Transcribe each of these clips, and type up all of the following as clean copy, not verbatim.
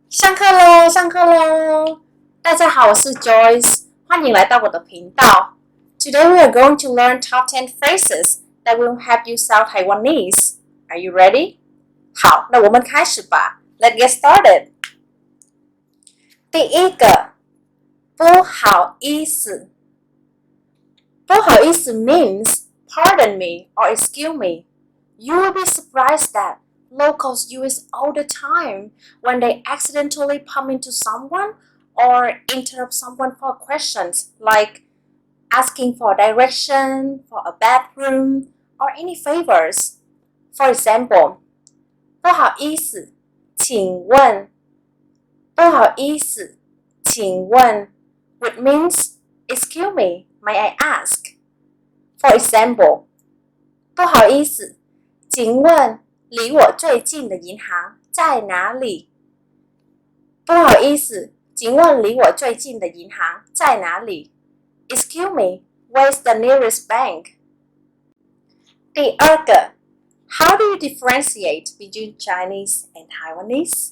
上课喽，上课喽！大家好，我是 Joyce， 欢迎来到我的频道。Today we are going to learn top 10 phrases that will help you sound Taiwanese. Are you ready? 好，那我们开始吧。Let's get started. 第一个，不好意思。不好意思 means pardon me or excuse me. You will be surprised that locals use all the time when they accidentally bump into someone or interrupt someone for questions like asking for direction, for a bathroom, or any favors. For example, 不好意思，请问。不好意思，请问 which means excuse me, may I ask? For example, 不好意思，请问离我最近的银行在哪里？不好意思，请问离我最近的银行在哪里？ Excuse me, where's the nearest bank? 第二个 How do you differentiate between Chinese and Taiwanese?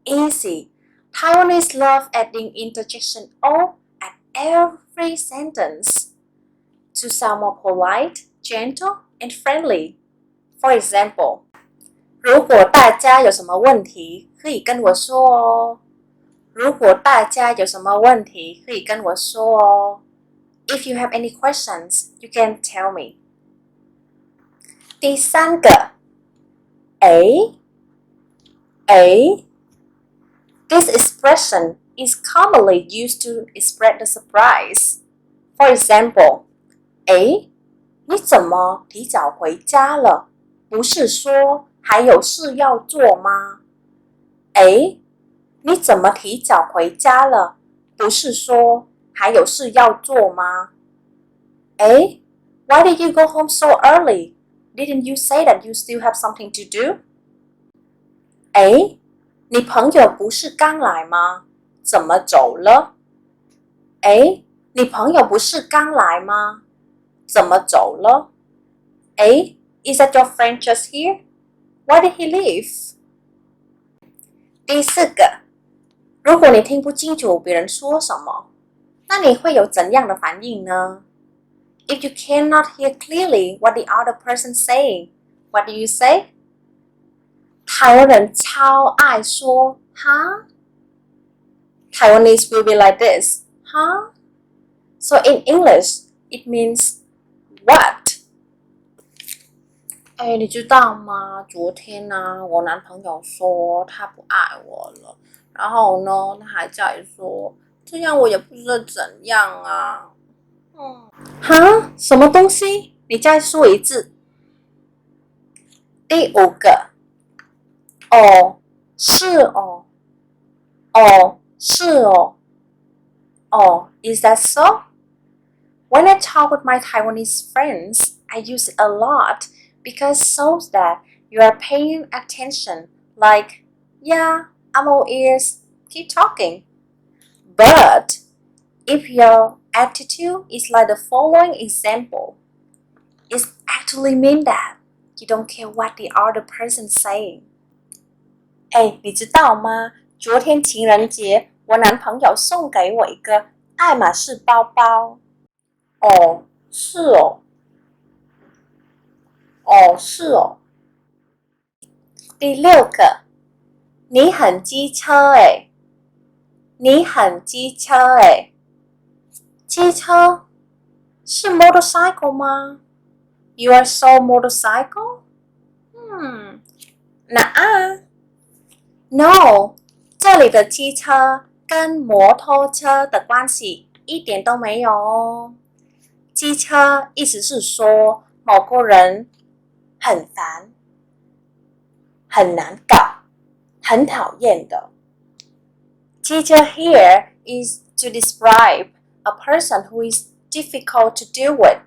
Easy. Taiwanese love adding interjection O at every sentence to sound more polite, gentle, and friendly. For example, 如果大家有什么问题，可以跟我说哦。如果大家有什么问题，可以跟我说哦。If you have any questions, you can tell me. 第三个 This expression is commonly used to express the surprise. For example, 你怎么提早回家了？不是说还有事要做吗？你怎么提早回家了？不是说还有事要做吗？Why did you go home so early? Didn't you say that you still have something to do? 你朋友不是刚来吗？怎么走了？你朋友不是刚来吗？怎么走了？Is that your friend just here? Why did he leave? 第四个，如果你听不清楚别人说什么，那你会有怎样的反应呢？ If you cannot hear clearly what the other person saying, what do you say? 台湾人超爱说哈。Taiwanese will be like this, huh? So in English, it means what? 你知道吗？昨天呢，我男朋友说他不爱我了，然后呢，他还在说这样我也不知道怎样啊。哈？什么东西？你再说一次。第五个，哦，是哦，哦，是哦，哦 ，Is that so? When I talk with my Taiwanese friends, I use it a lot because it shows that you are paying attention. Like, yeah, I'm all ears. Keep talking. But if your attitude is like the following example, it actually means that you don't care what the other person saying. 你知道吗？昨天情人节，我男朋友送给我一个爱马仕包包。哦，是哦。哦，是哦。第六个，你很机车诶。你很机车诶。机车是 motorcycle 吗？ You are so motorcycle? No, 这里的机车跟摩托车的关系一点都没有哦。机车意思是说某个人很烦、很难搞、很讨厌的。Teacher here is to describe a person who is difficult to deal with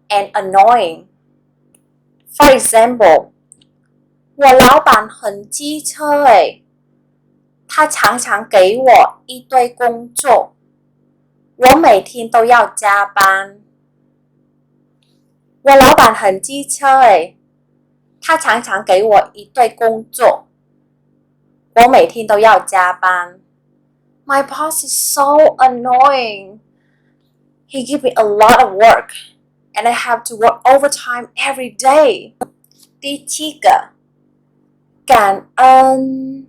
and annoying. For example, 我老板很机车诶，他常常给我一堆工作，我每天都要加班。我老板很机车诶，他常常给我一堆工作，我每天都要加班。My boss is so annoying. He gives me a lot of work, and I have to work overtime every day. 第7个，感恩，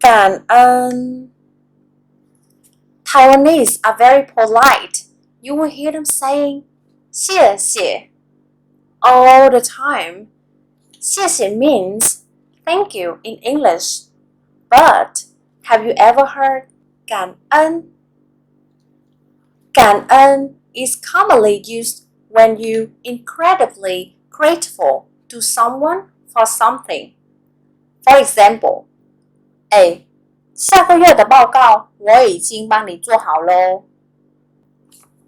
感恩。Taiwanese are very polite. You will hear them saying 谢谢 all the time. 谢谢 means thank you in English. But have you ever heard 感恩? 感恩 is commonly used when you incredibly grateful to someone for something. For example, 下个月的报告我已经帮你做好咯。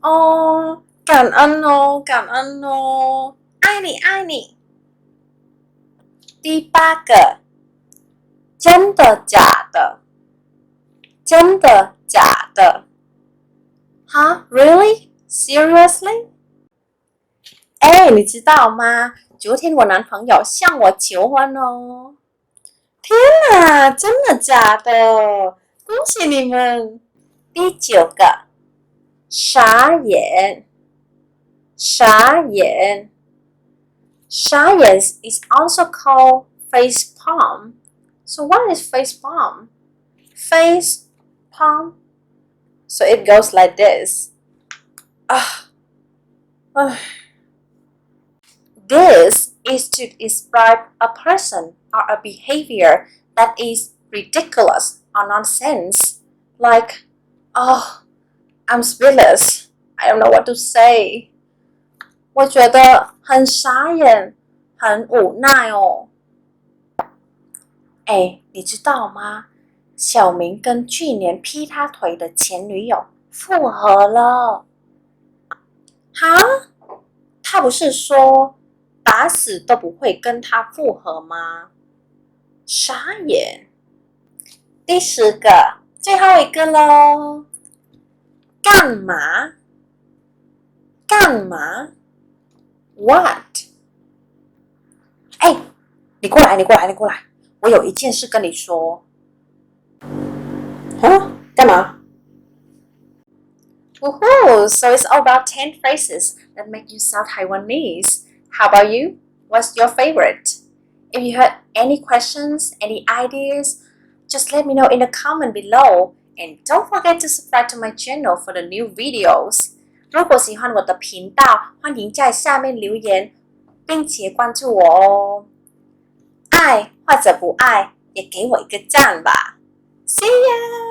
哦，感恩哦，感恩哦，爱你爱你。第8个，真的假的？真的假的？ Huh? Really? Seriously? 你知道吗？昨天我男朋友向我求婚哦。天哪，真的假的？恭喜你们！第9个，傻眼，傻眼。傻眼 is also called facepalm. So what is facepalm? Facepalm. So it goes like this. This is to describe a person or a behavior that is ridiculous or nonsense. Like, I'm speechless. I don't know what to say. 我觉得很傻眼，很无奈哦。你知道吗？小明跟去年劈他腿的前女友复合了。哈？他不是说打死都不会跟他复合吗？傻眼。第10个，最后一个咯。干嘛？干嘛 ？What？ 你过来，你过来，你过来！我有一件事跟你说。干嘛？Woohoo! So it's all about 10 phrases that make you sound Taiwanese. How about you? What's your favorite? If you had any questions, any ideas, just let me know in the comment below. And don't forget to subscribe to my channel for the new videos. 如果喜欢我的频道，欢迎在下面留言，并且关注我哦。爱或者不爱，也给我一个赞吧。See ya!